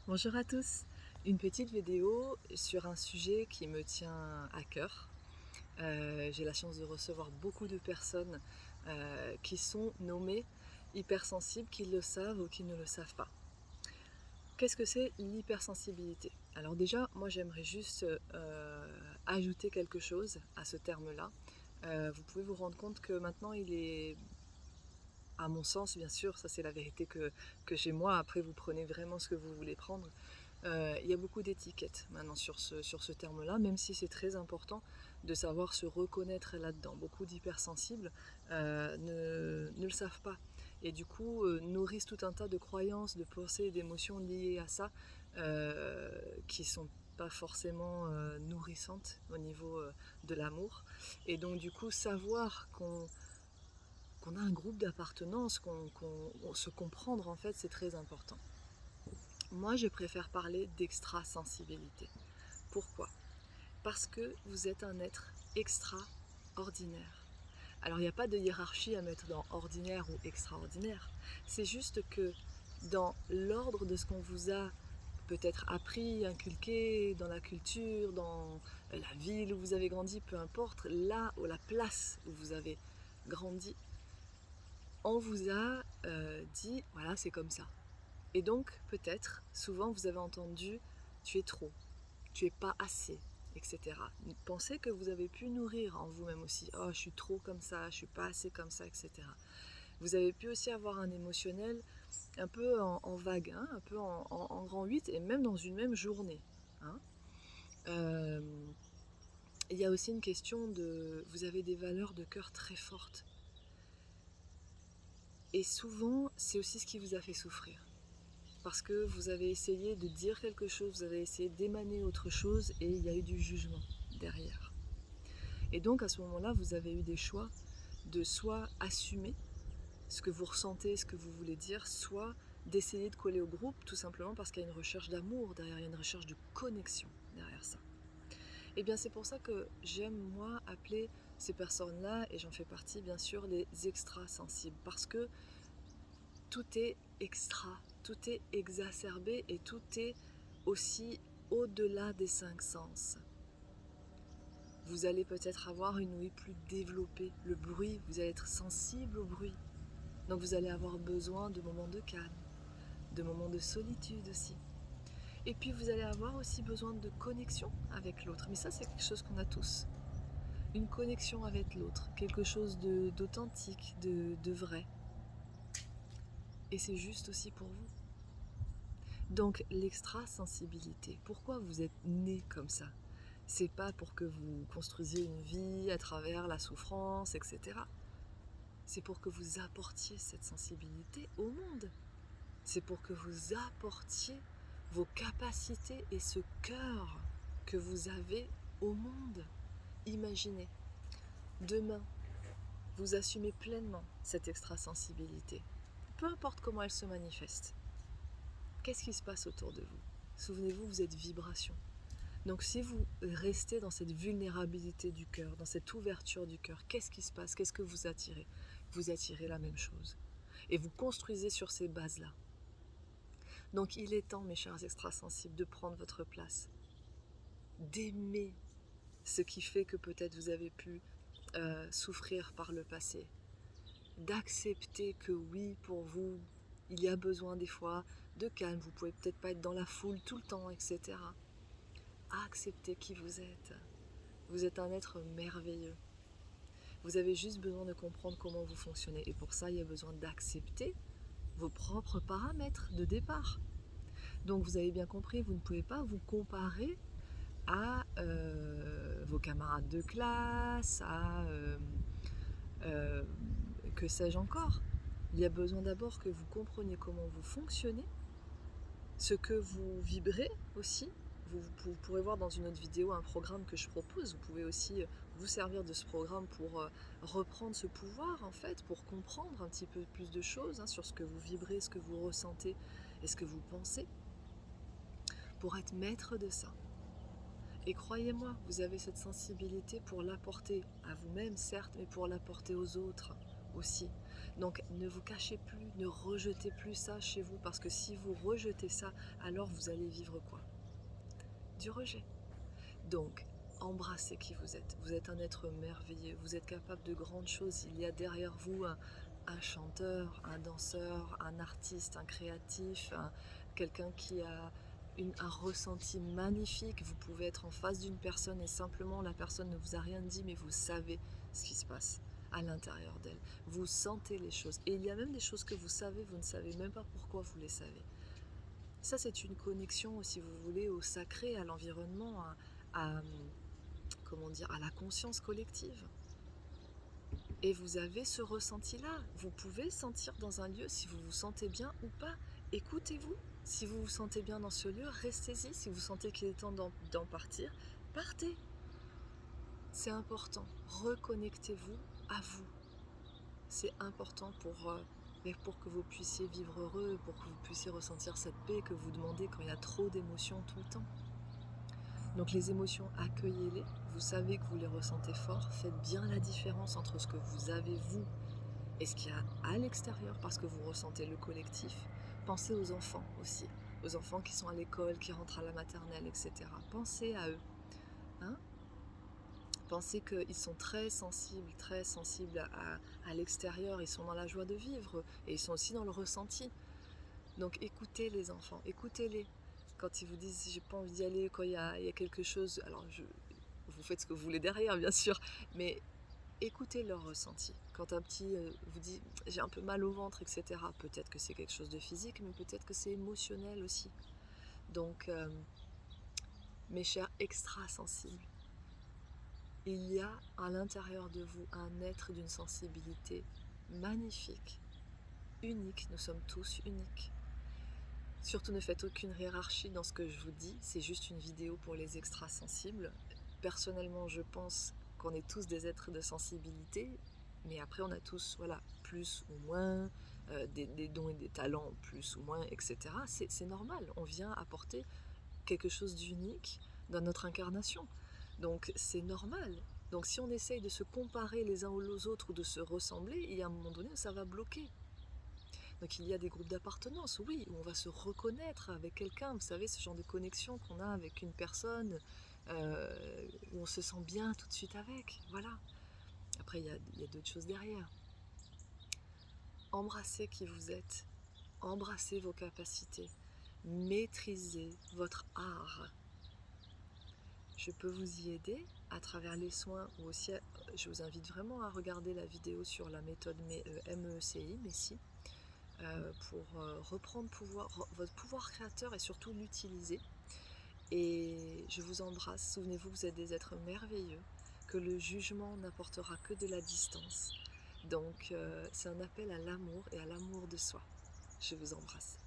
Bonjour à tous, une petite vidéo sur un sujet qui me tient à cœur. J'ai la chance de recevoir beaucoup de personnes qui sont nommées hypersensibles, qui le savent ou qui ne le savent pas. Qu'est-ce que c'est l'hypersensibilité? Alors déjà, moi j'aimerais juste ajouter quelque chose à ce terme-là. Vous pouvez vous rendre compte que maintenant il est, à mon sens bien sûr, ça c'est la vérité que j'ai moi, après vous prenez vraiment ce que vous voulez prendre. Il y a beaucoup d'étiquettes maintenant sur ce terme-là, même si c'est très important de savoir se reconnaître là-dedans. Beaucoup d'hypersensibles ne le savent pas et du coup nourrissent tout un tas de croyances, de pensées et d'émotions liées à ça qui sont pas forcément nourrissantes au niveau de l'amour. Et donc du coup savoir qu'on a un groupe d'appartenance, qu'on se comprendre en fait, c'est très important. Moi, je préfère parler d'extrasensibilité. Pourquoi? Parce que vous êtes un être extraordinaire. Alors, il n'y a pas de hiérarchie à mettre dans ordinaire ou extraordinaire. C'est juste que dans l'ordre de ce qu'on vous a peut-être appris, inculqué, dans la culture, dans la ville où vous avez grandi, peu importe, là où la place où vous avez grandi, on vous a dit, voilà, c'est comme ça. Et donc, peut-être, souvent, vous avez entendu tu es trop, tu es pas assez, etc. Pensez que vous avez pu nourrir en vous-même aussi. Oh, je suis trop comme ça, je suis pas assez comme ça, etc. Vous avez pu aussi avoir un émotionnel un peu en vague, hein, un peu en grand 8 et même dans une même journée. Hein. Euh, il y a aussi une question de. Vous avez des valeurs de cœur très fortes. Et souvent, c'est aussi ce qui vous a fait souffrir. Parce que vous avez essayé de dire quelque chose, vous avez essayé d'émaner autre chose et il y a eu du jugement derrière. Et donc à ce moment-là, vous avez eu des choix de soit assumer ce que vous ressentez, ce que vous voulez dire, soit d'essayer de coller au groupe, tout simplement parce qu'il y a une recherche d'amour derrière, il y a une recherche de connexion derrière ça. Et bien c'est pour ça que j'aime moi appeler ces personnes-là, et j'en fais partie bien sûr, les extrasensibles, parce que tout est extra, tout est exacerbé et tout est aussi au-delà des cinq sens. Vous allez peut-être avoir une ouïe plus développée, le bruit, vous allez être sensible au bruit. Donc vous allez avoir besoin de moments de calme, de moments de solitude aussi. Et puis vous allez avoir aussi besoin de connexion avec l'autre. Mais ça c'est quelque chose qu'on a tous. Une connexion avec l'autre, quelque chose d'authentique, de vrai. Et c'est juste aussi pour vous. Donc l'extrasensibilité, pourquoi vous êtes né comme ça? C'est pas pour que vous construisiez une vie à travers la souffrance, etc. C'est pour que vous apportiez cette sensibilité au monde. C'est pour que vous apportiez vos capacités et ce cœur que vous avez au monde. Imaginez, demain, vous assumez pleinement cette extrasensibilité. Peu importe comment elle se manifeste. Qu'est-ce qui se passe autour de vous? Souvenez-vous, vous êtes vibration. Donc si vous restez dans cette vulnérabilité du cœur, dans cette ouverture du cœur, qu'est-ce qui se passe? Qu'est-ce que vous attirez? Vous attirez la même chose. Et vous construisez sur ces bases-là. Donc il est temps, mes chers extrasensibles, de prendre votre place. D'aimer ce qui fait que peut-être vous avez pu souffrir par le passé. D'accepter que oui, pour vous, il y a besoin des fois de calme. Vous pouvez peut-être pas être dans la foule tout le temps, etc. Acceptez qui vous êtes. Vous êtes un être merveilleux. Vous avez juste besoin de comprendre comment vous fonctionnez. Et pour ça, il y a besoin d'accepter vos propres paramètres de départ. Donc vous avez bien compris, vous ne pouvez pas vous comparer à vos camarades de classe, à euh, que sais-je encore. Il y a besoin d'abord que vous compreniez comment vous fonctionnez, ce que vous vibrez aussi. Vous pourrez voir dans une autre vidéo un programme que je propose. Vous pouvez aussi vous servir de ce programme pour reprendre ce pouvoir, en fait, pour comprendre un petit peu plus de choses sur ce que vous vibrez, ce que vous ressentez et ce que vous pensez, pour être maître de ça. Et croyez-moi, vous avez cette sensibilité pour l'apporter à vous-même, certes, mais pour l'apporter aux autres aussi. Donc ne vous cachez plus, ne rejetez plus ça chez vous, parce que si vous rejetez ça, alors vous allez vivre quoi? Du rejet. Donc, embrassez qui vous êtes. Vous êtes un être merveilleux, vous êtes capable de grandes choses. Il y a derrière vous un chanteur, un danseur, un artiste, un créatif, quelqu'un qui a un ressenti magnifique. Vous pouvez être en face d'une personne et simplement la personne ne vous a rien dit, mais vous savez ce qui se passe à l'intérieur d'elle. Vous sentez les choses. Et il y a même des choses que vous savez, vous ne savez même pas pourquoi vous les savez. Ça, c'est une connexion, si vous voulez, au sacré, à l'environnement, à, comment dire, à la conscience collective. Et vous avez ce ressenti-là. Vous pouvez sentir dans un lieu si vous vous sentez bien ou pas. Écoutez-vous. Si vous vous sentez bien dans ce lieu, restez-y. Si vous sentez qu'il est temps d'en partir, partez. C'est important. Reconnectez-vous à vous. C'est important pour que vous puissiez vivre heureux, pour que vous puissiez ressentir cette paix que vous demandez quand il y a trop d'émotions tout le temps. Donc les émotions, accueillez-les, vous savez que vous les ressentez fort, faites bien la différence entre ce que vous avez vous et ce qu'il y a à l'extérieur parce que vous ressentez le collectif. Pensez aux enfants aussi, aux enfants qui sont à l'école, qui rentrent à la maternelle, etc. Pensez à eux. Hein? Pensez qu'ils sont très sensibles à l'extérieur, ils sont dans la joie de vivre et ils sont aussi dans le ressenti. Donc écoutez les enfants, écoutez-les. Quand ils vous disent j'ai pas envie d'y aller, quand il y a quelque chose, alors vous faites ce que vous voulez derrière bien sûr, mais écoutez leur ressenti. Quand un petit vous dit j'ai un peu mal au ventre, etc., peut-être que c'est quelque chose de physique, mais peut-être que c'est émotionnel aussi. Donc mes chers extrasensibles, il y a à l'intérieur de vous un être d'une sensibilité magnifique, unique, nous sommes tous uniques. Surtout ne faites aucune hiérarchie dans ce que je vous dis, c'est juste une vidéo pour les extrasensibles. Personnellement, je pense qu'on est tous des êtres de sensibilité, mais après on a tous, voilà, plus ou moins, des dons et des talents plus ou moins, etc. C'est normal, on vient apporter quelque chose d'unique dans notre incarnation. Donc c'est normal. Donc si on essaye de se comparer les uns aux autres ou de se ressembler, il y a un moment donné où ça va bloquer. Donc il y a des groupes d'appartenance, oui, où on va se reconnaître avec quelqu'un, vous savez, ce genre de connexion qu'on a avec une personne, où on se sent bien tout de suite avec, voilà. Après, il y a d'autres choses derrière. Embrassez qui vous êtes, embrassez vos capacités, maîtrisez votre art. Je peux vous y aider à travers les soins ou aussi, je vous invite vraiment à regarder la vidéo sur la méthode MECI, MECI, pour reprendre votre pouvoir créateur et surtout l'utiliser. Et je vous embrasse, souvenez-vous que vous êtes des êtres merveilleux, que le jugement n'apportera que de la distance. Donc c'est un appel à l'amour et à l'amour de soi. Je vous embrasse.